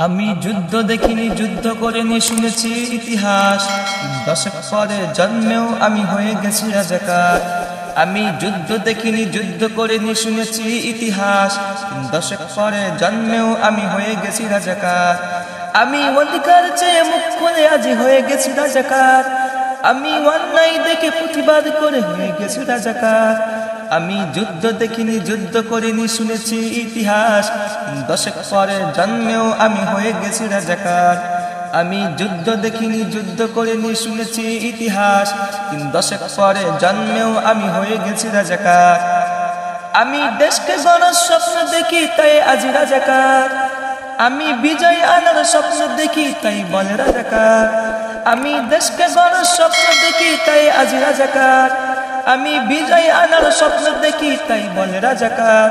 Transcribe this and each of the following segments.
আমি যুদ্ধ দেখিনি, যুদ্ধ করিনি, শুনেছি ইতিহাস। দশক পরে জন্মেও আমি হয়ে গেছি রাজাকার। আমি যুদ্ধ দেখিনি, যুদ্ধ করিনি, শুনেছি ইতিহাস। দশক পরে জন্মেও আমি হয়ে গেছি রাজাকার। আমি অধিকার চেয়ে মুখ খুলে আজি হয়ে গেছি রাজাকার। আমি অন্যায় দেখে প্রতিবাদ করে হয়ে গেছি রাজাকার। আমি যুদ্ধ দেখিনি, যুদ্ধ করিনি, শুনেছি ইতিহাস। দশক পরে জন্মেও আমি হয়ে গেছি রাজাকার। আমি যুদ্ধ দেখিনি, যুদ্ধ করিনি, শুনেছি ইতিহাস। দশক পরে জন্মেও আমি হয়ে গেছি রাজাকার। আমি দেশকে গড়ার স্বপ্ন দেখি, তাই আজ রাজাকার। আমি বিজয় আনার স্বপ্ন দেখি, তাই বলে রাজাকার। আমি দেশকে গড়ার স্বপ্ন দেখি, তাই আজ রাজাকার। আমি বিজয় আনার স্বপ্ন দেখি, তাই বলে রাজাকার।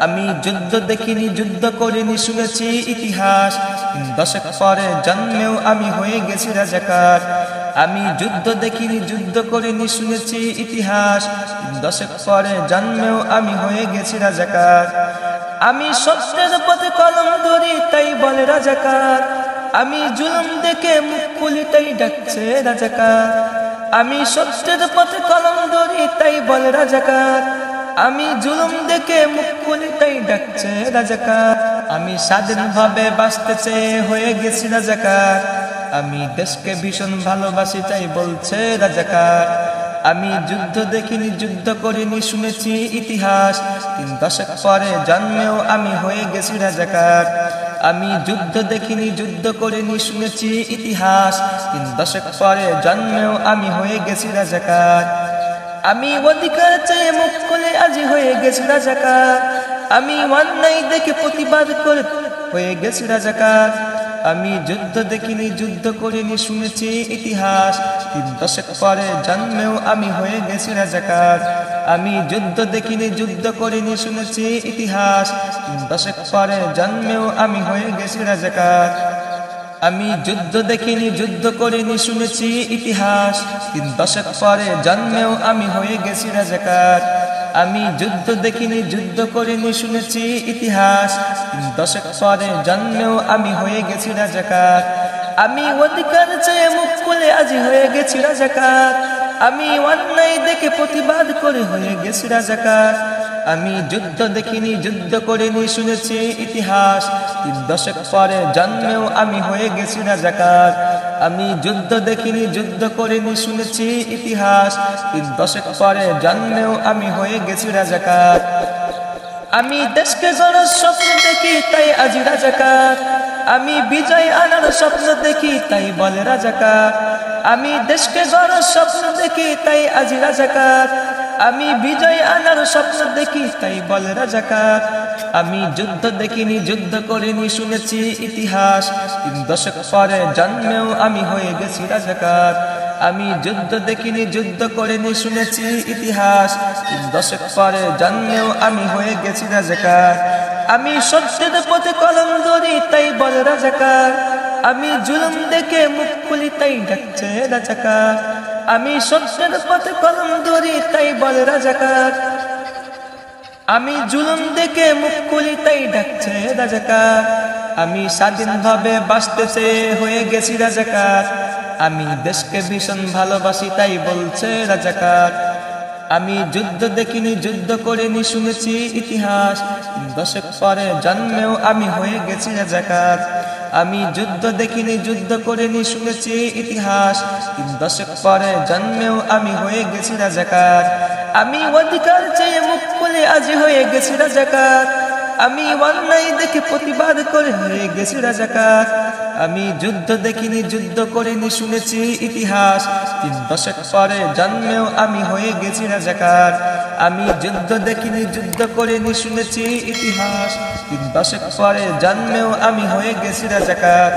আমি যুদ্ধ দেখিনি, যুদ্ধ করিনি, শুনেছি ইতিহাস। দশক পরে জন্মেও আমি হয়ে গেছি রাজাকার। আমি যুদ্ধ দেখিনি, যুদ্ধ করিনি, শুনেছি ইতিহাস। দশক পরে জন্মেও আমি হয়ে গেছি রাজাকার। আমি সত্যের পথে কলম ধরি, তাই বলে রাজাকার। আমি জুলুম দেখে মুখ খুলি, তাই ডাকছে রাজাকার। আমি সত্যের পথে কলম ধরি, তাই বলে রাজাকার। আমি জুলুম দেখে মুখ খুলি, তাই ডাকছে রাজাকার। আমি স্বাধীনভাবে বাঁচতে চেয়ে হয়ে গেছি রাজাকার। আমি দেশকে ভীষণ ভালোবাসি, তাই বলছে রাজাকার। আমি যুদ্ধ দেখিনি, যুদ্ধ করিনি, শুনেছি ইতিহাস। 3 দশক পরে জন্মেও আমি হয়ে গেছি রাজাকার। আমি যুদ্ধ দেখিনি, যুদ্ধ করিনি, শুনেছি ইতিহাস। 3 দশক পরে জন্মেও আমি হয়ে গেছি রাজাকার। আমি অধিকার চেয়ে মুখ খুলে আজি হয়ে গেছি রাজাকার। আমি অন্যায় দেখে প্রতিবাদ করে হয়ে গেছি রাজাকার। আমি যুদ্ধ দেখিনি, যুদ্ধ করিনি, শুনেছি ইতিহাস। 3 দশক পরে জন্মেও আমি হয়ে গেছি রাজাকার। আমি যুদ্ধ দেখিনি, যুদ্ধ করিনি, শুনেছি ইতিহাস। 3 দশক পরে জন্মেও আমি হয়ে গেছি রাজাকার। আমি যুদ্ধ দেখিনি, যুদ্ধ করিনি, শুনেছি ইতিহাস। 3 দশক পরে জন্মেও আমি হয়ে গেছি রাজাকার। আমি যুদ্ধ দেখিনি, যুদ্ধ করিনি, শুনেছি ইতিহাস। 3 দশক পরে জন্মেও আমি হয়ে গেছি রাজাকার। আমি অধিকার চেয়ে মুখ খুলে আজি হয়ে গেছি রাজাকার। আমি অন্যায় দেখে প্রতিবাদ করে হয়ে গেছি রাজাকার। আমি যুদ্ধ দেখিনি, যুদ্ধ করিনি, শুনেছি ইতিহাস। 3 দশক পরে জন্মেও আমি হয়ে গেছি রাজাকার। আমি যুদ্ধ দেখিনি, যুদ্ধ করিনি, শুনেছি ইতিহাস। 3 দশক পরে জন্মেও আমি হয়ে গেছি রাজাকার। আমি দেশকে গড়ার স্বপ্ন দেখি, তাই আজ রাজাকার। আমি বিজয় আনার স্বপ্ন দেখি, তাই বলে রাজাকার। আমি দেশকে গড়ার স্বপ্ন দেখি, তাই আজ রাজাকার। আমি বিজয় আনার স্বপ্ন দেখি, তাই বলে রাজাকার। আমি যুদ্ধ দেখিনি, যুদ্ধ করিনি, শুনেছি ইতিহাস। 3 দশক পরে জন্মেও আমি হয়ে গেছি রাজাকার। আমি যুদ্ধ দেখিনি, যুদ্ধ করিনি, শুনেছি ইতিহাস। 3 দশক পরে জন্মেও আমি হয়ে গেছি রাজাকার। আমি সত্যের পথে কলম ধরি, তাই বলে রাজাকার। আমি জুলুম দেখে মুখ খুলি, তাই ডাকছে রাজাকার। আমি সত্যের পথে কলম ধরি, তাই বলে রাজাকার। আমি জুলুম দেখে মুখ খুলি, তাই ডাকছে রাজাকার। আমি স্বাধীনভাবে বাঁচতে চেয়ে হয়ে গেছি রাজাকার। আমি দেশকে ভীষণ ভালোবাসি, তাই বলছে রাজাকার। আমি যুদ্ধ দেখিনি, যুদ্ধ করিনি, শুনেছি ইতিহাস। 3 দশক পরে জন্মেও আমি হয়ে গেছি রাজাকার। আমি যুদ্ধ দেখিনি, যুদ্ধ করিনি, শুনেছি ইতিহাস। 3 দশক পরে জন্মেও আমি হয়ে গেছি রাজাকার। আমি অধিকার চেয়ে মুখ খুলে আজি হয়ে গেছি রাজাকার। আমি অন্যায় দেখে প্রতিবাদ করে হয়ে গেছি রাজাকার। আমি যুদ্ধ দেখিনি, যুদ্ধ করিনি, শুনেছি ইতিহাস। 3 দশক পরে জন্মেও আমি হয়ে গেছি রাজাকার। আমি যুদ্ধ দেখিনি, যুদ্ধ করিনি, শুনেছি ইতিহাস। 3 দশক পরে জন্মেও আমি হয়ে গেছি রাজাকার।